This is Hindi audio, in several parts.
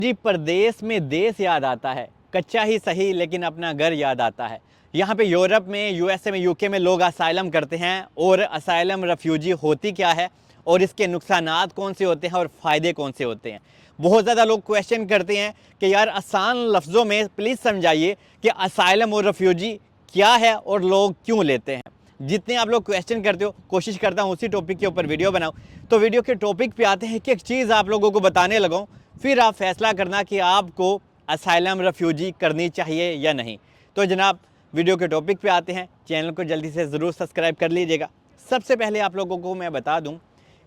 जी, परदेश में देश याद आता है, कच्चा ही सही लेकिन अपना घर याद आता है। यहाँ पे यूरोप में, यूएसए में, यूके में लोग असाइलम करते हैं और असाइलम रेफ्यूजी होती क्या है और इसके नुकसानात कौन से होते हैं और फ़ायदे कौन से होते हैं। बहुत ज़्यादा लोग क्वेश्चन करते हैं कि यार आसान लफ्ज़ों में प्लीज़ समझाइए कि असाइलम और रेफ्यूजी क्या है और लोग क्यों लेते हैं। जितने आप लोग क्वेश्चन करते हो, कोशिश करता हूँ उसी टॉपिक के ऊपर वीडियो बनाऊँ। तो वीडियो के टॉपिक पे आते हैं कि एक चीज़ आप लोगों को बताने लगाऊँ, फिर आप फैसला करना कि आपको असाइलम रेफ्यूजी करनी चाहिए या नहीं। तो जनाब, वीडियो के टॉपिक पे आते हैं। चैनल को जल्दी से ज़रूर सब्सक्राइब कर लीजिएगा। सबसे पहले आप लोगों को मैं बता दूं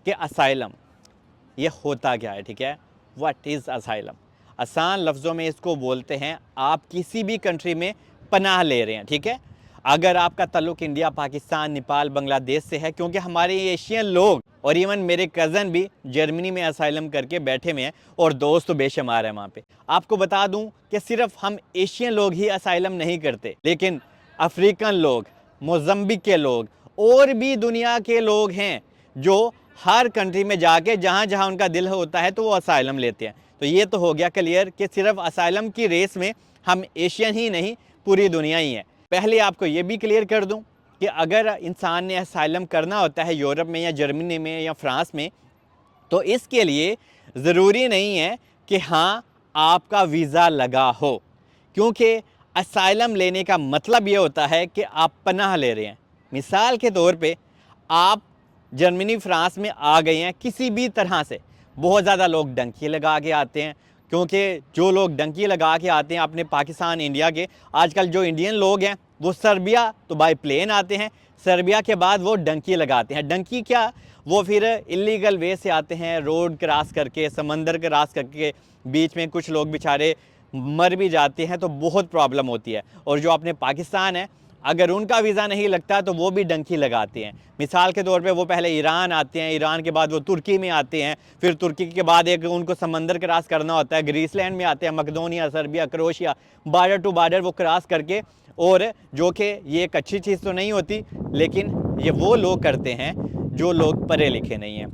कि असाइलम ये होता क्या है, ठीक है। What is asylum? आसान लफ्ज़ों में इसको बोलते हैं आप किसी भी कंट्री में पनाह ले रहे हैं, ठीक है। अगर आपका ताल्लुक़ इंडिया, पाकिस्तान, नेपाल, बांग्लादेश से है, क्योंकि हमारे एशियन लोग और इवन मेरे कज़न भी जर्मनी में असाइलम करके बैठे हुए हैं और दोस्त तो बेशुमार हैं वहाँ पे। आपको बता दूं कि सिर्फ हम एशियन लोग ही असाइलम नहीं करते, लेकिन अफ्रीकन लोग, मोज़म्बिक के लोग और भी दुनिया के लोग हैं जो हर कंट्री में जाके जहाँ जहाँ उनका दिल होता है तो वो असाइलम लेते हैं। तो ये तो हो गया क्लियर कि सिर्फ असाइलम की रेस में हम एशियन ही नहीं, पूरी दुनिया ही है। पहले आपको ये भी क्लियर कर दूं कि अगर इंसान ने असाइलम करना होता है यूरोप में या जर्मनी में या फ्रांस में, तो इसके लिए ज़रूरी नहीं है कि हाँ आपका वीज़ा लगा हो, क्योंकि असाइलम लेने का मतलब ये होता है कि आप पनाह ले रहे हैं। मिसाल के तौर पे आप जर्मनी, फ्रांस में आ गए हैं किसी भी तरह से। बहुत ज़्यादा लोग डंकी लगा के आते हैं, क्योंकि जो लोग डंकी लगा के आते हैं अपने पाकिस्तान, इंडिया के, आजकल जो इंडियन लोग हैं वो सर्बिया तो बाय प्लेन आते हैं, सर्बिया के बाद वो डंकी लगाते हैं। डंकी क्या, वो फिर इलीगल वे से आते हैं, रोड क्रॉस करके, समंदर क्रॉस करके, बीच में कुछ लोग बेचारे मर भी जाते हैं, तो बहुत प्रॉब्लम होती है। और जो अपने पाकिस्तान है, अगर उनका वीज़ा नहीं लगता तो वो भी डंकी लगाते हैं। मिसाल के तौर पे वो पहले ईरान आते हैं, ईरान के बाद वो तुर्की में आते हैं, फिर तुर्की के बाद एक उनको समंदर क्रॉस करना होता है, ग्रीसलैंड में आते हैं, Macedonia, Serbia, Croatia, border to border वो क्रॉस करके। और जो कि ये एक अच्छी चीज़ तो नहीं होती, लेकिन ये वो लोग करते हैं जो लोग पढ़े लिखे नहीं हैं।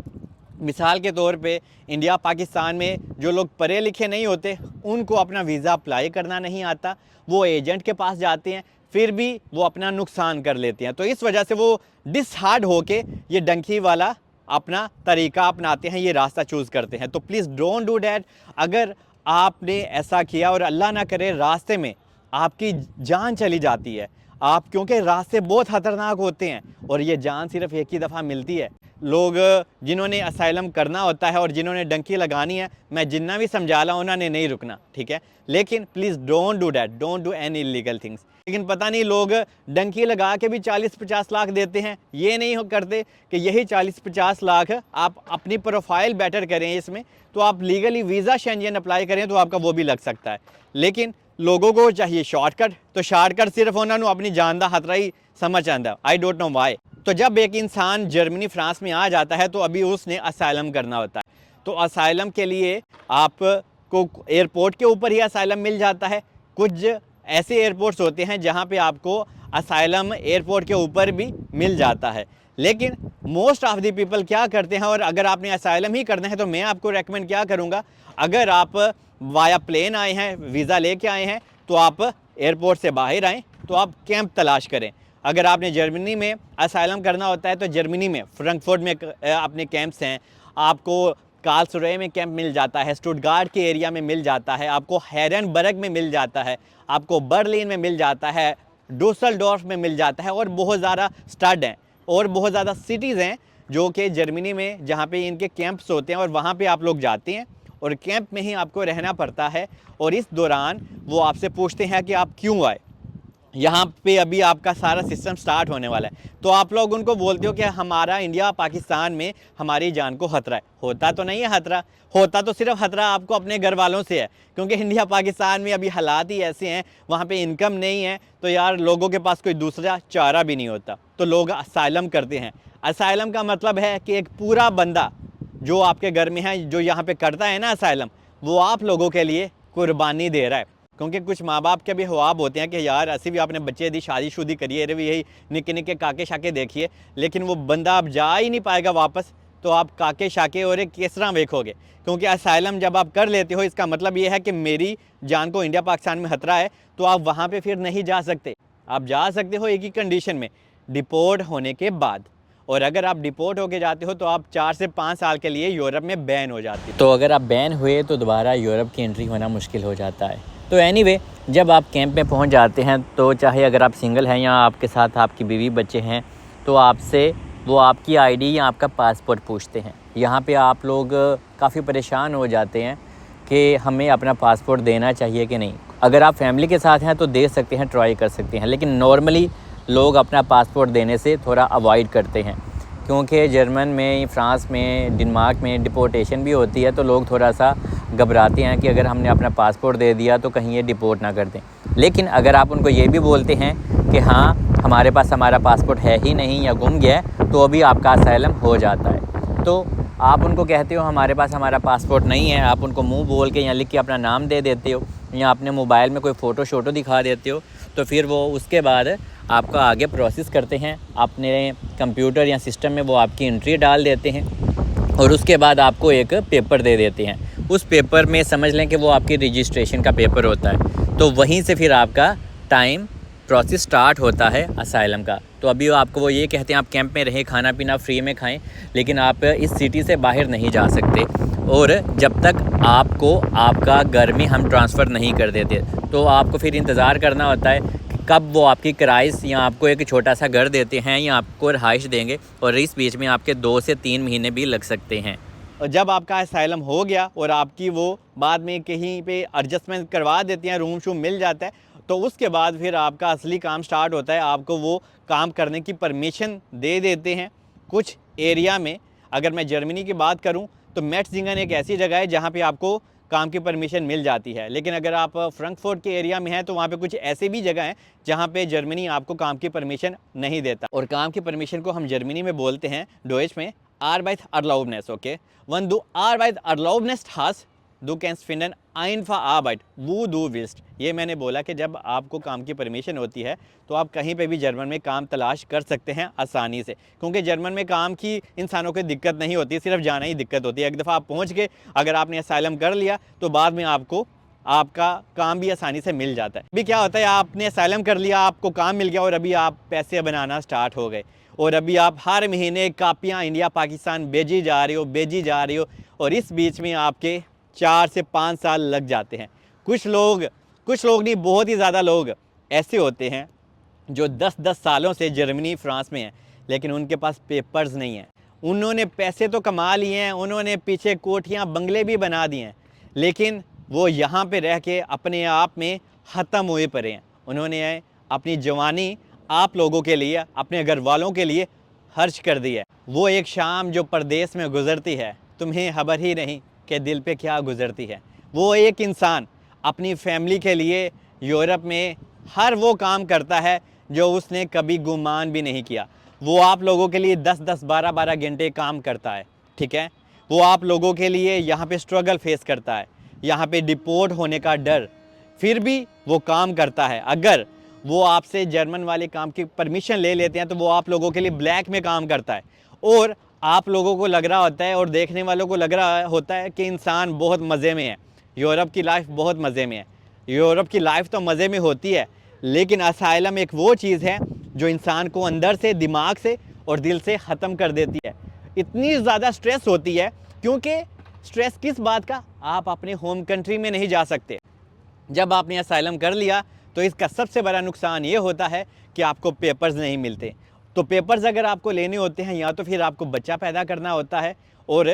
मिसाल के तौर पे इंडिया, पाकिस्तान में जो लोग पढ़े लिखे नहीं होते, उनको अपना वीज़ा अप्लाई करना नहीं आता, वो एजेंट के पास जाते हैं, फिर भी वो अपना नुकसान कर लेते हैं। तो इस वजह से वो डिसहार्ड होके ये डंकी वाला अपना तरीका अपनाते हैं, ये रास्ता चूज़ करते हैं। तो प्लीज़ डोंट डू डैट। अगर आपने ऐसा किया और अल्लाह ना करे रास्ते में आपकी जान चली जाती है, आप, क्योंकि रास्ते बहुत ख़तरनाक होते हैं और ये जान सिर्फ एक ही दफ़ा मिलती है। लोग जिन्होंने असाइलम करना होता है और जिन्होंने डंकी लगानी है, मैं जितना भी समझा ला उन्होंने नहीं रुकना, ठीक है। लेकिन please don't do that, don't do any illegal things. लेकिन पता नहीं लोग डंकी लगा के भी 40-50 लाख देते हैं। ये नहीं हो करते कि यही 40-50 लाख आप अपनी प्रोफाइल बेटर करें इसमें, तो आप लीगली वीज़ा शेंजन अप्लाई करें तो आपका वो भी लग सकता है। लेकिन लोगों को चाहिए शॉर्टकट, तो शॉर्टकट सिर्फ उन्होंने अपनी जान का खतरा ही समझ आंदा। I don't know why. तो जब एक इंसान जर्मनी, फ्रांस में आ जाता है तो अभी उसने असाइलम करना होता है। तो असाइलम के लिए आपको एयरपोर्ट के ऊपर ही असाइलम मिल जाता है। कुछ ऐसे एयरपोर्ट्स होते हैं जहां पे आपको असाइलम एयरपोर्ट के ऊपर भी मिल जाता है। लेकिन मोस्ट ऑफ द पीपल क्या करते हैं, और अगर आपने असाइलम ही करना है तो मैं आपको रेकमेंड क्या करूँगा, अगर आप वाया प्लेन आए हैं, वीज़ा लेके आए हैं, तो आप एयरपोर्ट से बाहर आएँ तो आप कैंप तलाश करें। अगर आपने जर्मनी में असाइलम करना होता है तो जर्मनी में फ्रैंकफर्ट में अपने कैंप्स हैं, आपको कार्लसरूहे में कैंप मिल जाता है, स्टुटगार्ट के एरिया में मिल जाता है, आपको हैरेनबर्ग में मिल जाता है, आपको बर्लिन में मिल जाता है, डुसेल्डोर्फ में मिल जाता है, और बहुत ज़्यादा स्टड हैं और बहुत ज़्यादा सिटीज़ हैं जो कि जर्मनी में जहाँ पे इनके कैंप्स होते हैं, और वहाँ पे आप लोग जाते हैं और कैंप में ही आपको रहना पड़ता है। और इस दौरान वो आपसे पूछते हैं कि आप क्यों आए। यहाँ पे अभी आपका सारा सिस्टम स्टार्ट होने वाला है, तो आप लोग उनको बोलते हो कि हमारा इंडिया, पाकिस्तान में हमारी जान को खतरा है। होता तो नहीं है खतरा, होता तो सिर्फ खतरा आपको अपने घर वालों से है, क्योंकि इंडिया, पाकिस्तान में अभी हालात ही ऐसे हैं, वहाँ पे इनकम नहीं है, तो यार लोगों के पास कोई दूसरा चारा भी नहीं होता, तो लोग असाइलम करते हैं। असाइलम का मतलब है कि एक पूरा बंदा जो आपके घर में है, जो यहाँ पे करता है ना असाइलम, वो आप लोगों के लिए कुर्बानी दे रहा है। क्योंकि कुछ माँ बाप के भी ख्वाब होते हैं कि यार असी भी अपने बच्चे दी शादी करिए, रे भी यही निक्के निक्के काके शाके देखिए, लेकिन वो बंदा अब जा ही नहीं पाएगा वापस, तो आप काके शाके और एक किस तरह देखोगे, क्योंकि असाइलम जब आप कर लेते हो इसका मतलब ये है कि मेरी जान को इंडिया पाकिस्तान में खतरा है, तो आप वहाँ पे फिर नहीं जा सकते। आप जा सकते हो एक ही कंडीशन में, डिपोर्ट होने के बाद, और अगर आप डिपोर्ट होके जाते हो तो आप 4 से 5 साल के लिए यूरोप में बैन हो जाती है। तो अगर आप बैन हुए तो दोबारा यूरोप की एंट्री होना मुश्किल हो जाता है। तो एनीवे, जब आप कैंप में पहुंच जाते हैं तो चाहे अगर आप सिंगल हैं या आपके साथ आपकी बीवी बच्चे हैं, तो आपसे वो आपकी आईडी या आपका पासपोर्ट पूछते हैं। यहाँ पे आप लोग काफ़ी परेशान हो जाते हैं कि हमें अपना पासपोर्ट देना चाहिए कि नहीं। अगर आप फैमिली के साथ हैं तो दे सकते हैं, ट्राई कर सकते हैं, लेकिन नॉर्मली लोग अपना पासपोर्ट देने से थोड़ा अवॉइड करते हैं, क्योंकि जर्मन में, फ्रांस में, डेनमार्क में डिपोर्टेशन भी होती है, तो लोग थोड़ा सा घबराते हैं कि अगर हमने अपना पासपोर्ट दे दिया तो कहीं ये डिपोर्ट ना कर दें। लेकिन अगर आप उनको ये भी बोलते हैं कि हाँ हमारे पास हमारा पासपोर्ट है ही नहीं या गुम गया है, तो अभी आपका असाइलम हो जाता है। तो आप उनको कहते हो हमारे पास हमारा पासपोर्ट नहीं है, आप उनको मुंह बोल के या लिख के अपना नाम दे देते हो या अपने मोबाइल में कोई फ़ोटो शोटो दिखा देते हो, तो फिर वो उसके बाद आपका आगे प्रोसेस करते हैं। अपने कंप्यूटर या सिस्टम में वो आपकी एंट्री डाल देते हैं और उसके बाद आपको एक पेपर दे देते हैं। उस पेपर में समझ लें कि वो आपकी रजिस्ट्रेशन का पेपर होता है, तो वहीं से फिर आपका टाइम प्रोसेस स्टार्ट होता है असाइलम का। तो अभी आपको वो ये कहते हैं आप कैंप में रहें, खाना पीना फ्री में खाएं, लेकिन आप इस सिटी से बाहर नहीं जा सकते, और जब तक आपको आपका घर में हम ट्रांसफ़र नहीं कर देते, तो आपको फिर इंतज़ार करना होता है कब वो आपकी किराए या आपको एक छोटा सा घर देते हैं या आपको रहाइश देंगे, और इस बीच में आपके 2 से 3 महीने भी लग सकते हैं। और जब आपका असाइलम हो गया और आपकी वो बाद में कहीं पे एडजस्टमेंट करवा देते हैं, रूम शूम मिल जाता है, तो उसके बाद फिर आपका असली काम स्टार्ट होता है। आपको वो काम करने की परमिशन दे देते हैं कुछ एरिया में। अगर मैं जर्मनी की बात करूं तो मेट्जिंगन एक ऐसी जगह है जहां पे आपको काम की परमिशन मिल जाती है, लेकिन अगर आप फ्रैंकफर्ट के एरिया में हैं तो वहाँ पे कुछ ऐसे भी जगह हैं जहाँ पे जर्मनी आपको काम की परमिशन नहीं देता। और काम की परमिशन को हम जर्मनी में बोलते हैं डोइच में Arbeitserlaubnis, okay. Wenn du Arbeitserlaubnis hast, du kannst finden einfach Arbeit, wo du willst। ये मैंने बोला कि जब आपको काम की परमिशन होती है तो आप कहीं पे भी जर्मन में काम तलाश कर सकते हैं आसानी से, क्योंकि जर्मन में काम की इंसानों को दिक्कत नहीं होती, सिर्फ जाना ही दिक्कत होती है। एक दफ़ा आप पहुंच गए, अगर आपने असाइलम कर लिया तो बाद में आपको आपका काम भी आसानी से मिल जाता है। अभी क्या होता है, आपने असाइलम कर लिया, आपको काम मिल गया और अभी आप पैसे बनाना स्टार्ट हो गए, और अभी आप हर महीने कापियाँ इंडिया पाकिस्तान भेजी जा रही हो, और इस बीच में आपके 4 से 5 साल लग जाते हैं। कुछ लोग नहीं, बहुत ही ज़्यादा लोग ऐसे होते हैं जो 10-10 सालों से जर्मनी, फ्रांस में हैं, लेकिन उनके पास पेपर्स नहीं हैं। उन्होंने पैसे तो कमा लिए हैं, उन्होंने पीछे कोठियाँ, बंगले भी बना दिए हैं, लेकिन वो यहाँ पे रह के अपने आप में ख़त्म हुए पड़े हैं। उन्होंने अपनी जवानी आप लोगों के लिए, अपने घर वालों के लिए खर्च कर दी है। वो एक शाम जो परदेश में गुजरती है, तुम्हें खबर ही नहीं कि दिल पे क्या गुजरती है। वो एक इंसान अपनी फैमिली के लिए यूरोप में हर वो काम करता है जो उसने कभी गुमान भी नहीं किया। वो आप लोगों के लिए 10-10, 12-12 घंटे काम करता है, ठीक है। वो आप लोगों के लिए यहाँ पे स्ट्रगल फेस करता है, यहाँ पे डिपोर्ट होने का डर, फिर भी वो काम करता है। अगर वो आपसे जर्मन वाले काम की परमिशन ले लेते हैं तो वो आप लोगों के लिए ब्लैक में काम करता है, और आप लोगों को लग रहा होता है और देखने वालों को लग रहा होता है कि इंसान बहुत मज़े में है, यूरोप की लाइफ बहुत मज़े में है। यूरोप की लाइफ तो मज़े में होती है, लेकिन असाइलम एक वो चीज़ है जो इंसान को अंदर से, दिमाग से और दिल से ख़त्म कर देती है। इतनी ज़्यादा स्ट्रेस होती है, क्योंकि स्ट्रेस किस बात का, आप अपने होम कंट्री में नहीं जा सकते। जब आपने असाइलम कर लिया तो इसका सबसे बड़ा नुकसान ये होता है कि आपको पेपर्स नहीं मिलते। तो पेपर्स अगर आपको लेने होते हैं, या तो फिर आपको बच्चा पैदा करना होता है, और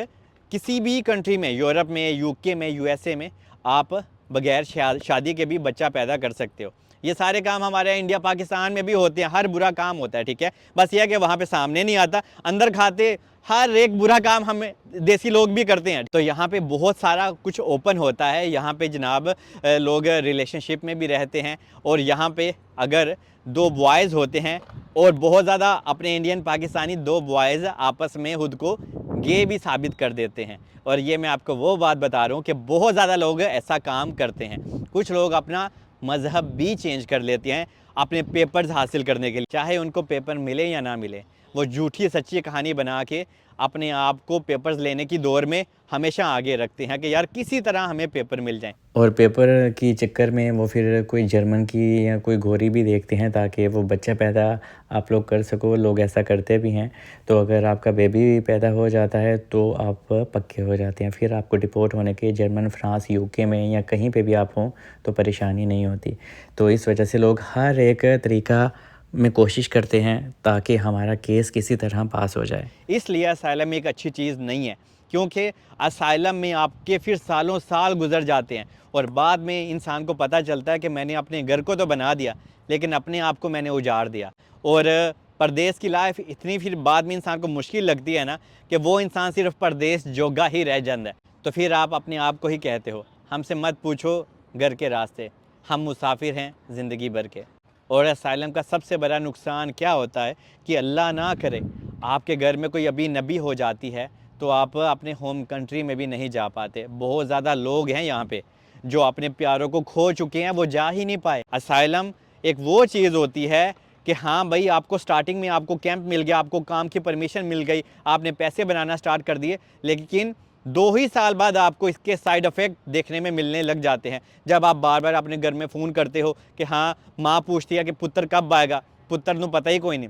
किसी भी कंट्री में, यूरोप में, यूके में, यूएसए में, आप बगैर शादी के भी बच्चा पैदा कर सकते हो। ये सारे काम हमारे इंडिया पाकिस्तान में भी होते हैं, हर बुरा काम होता है, ठीक है। बस यह है कि वहाँ पे सामने नहीं आता, अंदर खाते हर एक बुरा काम हमें देसी लोग भी करते हैं। तो यहाँ पे बहुत सारा कुछ ओपन होता है। यहाँ पे जनाब लोग रिलेशनशिप में भी रहते हैं, और यहाँ पे अगर 2 बॉयज़ होते हैं और बहुत ज़्यादा अपने इंडियन पाकिस्तानी 2 बॉयज़ आपस में खुद को गे भी साबित कर देते हैं। और ये मैं आपको वो बात बता रहा हूँ कि बहुत ज़्यादा लोग ऐसा काम करते हैं। कुछ लोग अपना मज़हब भी चेंज कर लेते हैं अपने पेपर्स हासिल करने के लिए, चाहे उनको पेपर मिले या ना मिले। वो झूठी सच्ची कहानी बना के अपने आप को पेपर्स लेने की दौर में हमेशा आगे रखते हैं कि यार किसी तरह हमें पेपर मिल जाए। और पेपर की चक्कर में वो फिर कोई जर्मन की या कोई गोरी भी देखते हैं ताकि वो बच्चा पैदा आप लोग कर सको। लोग ऐसा करते भी हैं। तो अगर आपका बेबी पैदा हो जाता है तो आप पक्के हो जाते हैं, फिर आपको डिपोर्ट होने के जर्मन, फ्रांस, यूके में या कहीं पे भी आप हों तो परेशानी नहीं होती। तो इस वजह से लोग हर एक तरीका में कोशिश करते हैं ताकि हमारा केस किसी तरह पास हो जाए। इसलिए असाइलम एक अच्छी चीज़ नहीं है, क्योंकि असाइलम में आपके फिर सालों साल गुजर जाते हैं और बाद में इंसान को पता चलता है कि मैंने अपने घर को तो बना दिया लेकिन अपने आप को मैंने उजाड़ दिया। और परदेश की लाइफ इतनी फिर बाद में इंसान को मुश्किल लगती है ना कि वो इंसान सिर्फ परदेश जोगा ही रह जाता है। तो फिर आप अपने आप को ही कहते हो हमसे मत पूछो घर के रास्ते, हम मुसाफिर हैं ज़िंदगी भर के। और असाइलम का सबसे बड़ा नुकसान क्या होता है कि अल्लाह ना करे आपके घर में कोई अभी नबी हो जाती है तो आप अपने होम कंट्री में भी नहीं जा पाते। बहुत ज़्यादा लोग हैं यहाँ पे जो अपने प्यारों को खो चुके हैं, वो जा ही नहीं पाए। असाइलम एक वो चीज़ होती है कि हाँ भाई आपको स्टार्टिंग में आपको कैंप मिल गया, आपको काम की परमिशन मिल गई, आपने पैसे बनाना स्टार्ट कर दिए, लेकिन 2 ही साल बाद आपको इसके साइड इफ़ेक्ट देखने में मिलने लग जाते हैं। जब आप बार बार अपने घर में फ़ोन करते हो कि हाँ माँ पूछती है कि पुत्र कब आएगा, पुत्र को पता ही कोई नहीं।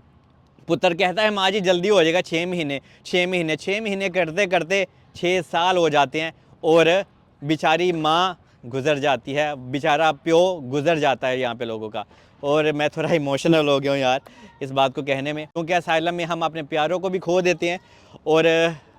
पुत्र कहता है माँ जी जल्दी हो जाएगा, 6 महीने 6 महीने करते करते 6 साल हो जाते हैं और बेचारी माँ गुज़र जाती है, बेचारा प्यो गुज़र जाता है यहाँ पे लोगों का। और मैं थोड़ा इमोशनल हो गया हूँ यार इस बात को कहने में, क्योंकि असाइलम में हम अपने प्यारों को भी खो देते हैं। और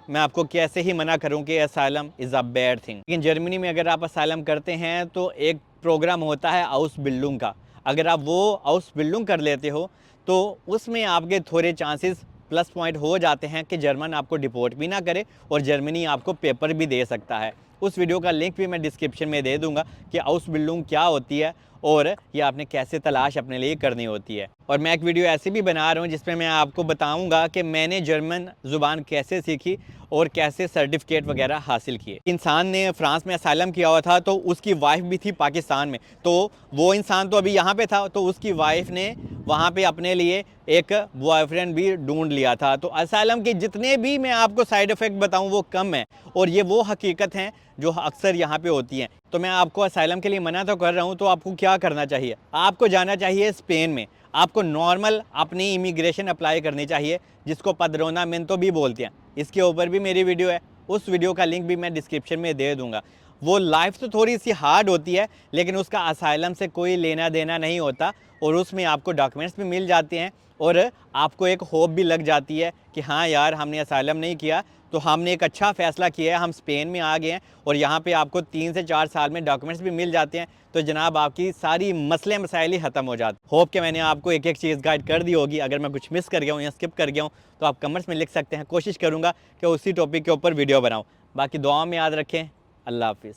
मैं आपको कैसे ही मना करूं कि asylum is a bad thing. लेकिन जर्मनी में अगर आप असाइलम करते हैं तो एक प्रोग्राम होता है आउसबिल्डिंग का। अगर आप वो आउसबिल्डिंग कर लेते हो तो उसमें आपके थोड़े चांसेस प्लस पॉइंट हो जाते हैं कि जर्मन आपको डिपोर्ट भी ना करे और जर्मनी आपको पेपर भी दे सकता है। उस वीडियो का लिंक भी मैं डिस्क्रिप्शन में दे दूंगा कि आउसबिल्डिंग क्या होती है और ये आपने कैसे तलाश अपने लिए करनी होती है। और मैं एक वीडियो ऐसे भी बना रहा हूँ जिसमें मैं आपको बताऊंगा कि मैंने जर्मन ज़ुबान कैसे सीखी और कैसे सर्टिफिकेट वगैरह हासिल किए। इंसान ने फ्रांस में असाइलम किया हुआ था तो उसकी वाइफ भी थी पाकिस्तान में, तो वो इंसान तो अभी यहाँ पे था तो उसकी वाइफ ने वहाँ पे अपने लिए एक बॉयफ्रेंड भी ढूंढ लिया था। तो असाइलम के जितने भी मैं आपको साइड इफ़ेक्ट बताऊँ वो कम है और ये वो हकीकत हैं जो अक्सर यहाँ पे होती हैं। तो मैं आपको असाइलम के लिए मना तो कर रहा हूँ, तो आपको क्या करना चाहिए? आपको जाना चाहिए स्पेन में। आपको नॉर्मल अपनी इमिग्रेशन अप्लाई करनी चाहिए जिसको पद्रोनामेंतो भी बोलते हैं। इसके ऊपर भी मेरी वीडियो है, उस वीडियो का लिंक भी मैं डिस्क्रिप्शन में दे दूंगा। वो लाइफ तो थोड़ी सी हार्ड होती है लेकिन उसका असाइलम से कोई लेना देना नहीं होता और उसमें आपको डॉक्यूमेंट्स भी मिल जाते हैं और आपको एक होप भी लग जाती है कि हाँ यार हमने असाइलम नहीं किया तो हमने एक अच्छा फ़ैसला किया है, हम स्पेन में आ गए हैं और यहाँ पे आपको 3 से 4 साल में डॉक्यूमेंट्स भी मिल जाते हैं। तो जनाब आपकी सारी मसले मसाइल ही ख़त्म हो जाते। होप कि मैंने आपको एक एक चीज़ गाइड कर दी होगी। अगर मैं कुछ मिस कर गया हूँ या स्किप कर गया हूँ तो आप कमेंट्स में लिख सकते हैं। कोशिश करूँगा कि उसी टॉपिक के ऊपर वीडियो बनाऊँ। बाकी दुआओं में याद रखें। अल्लाह हाफिज़।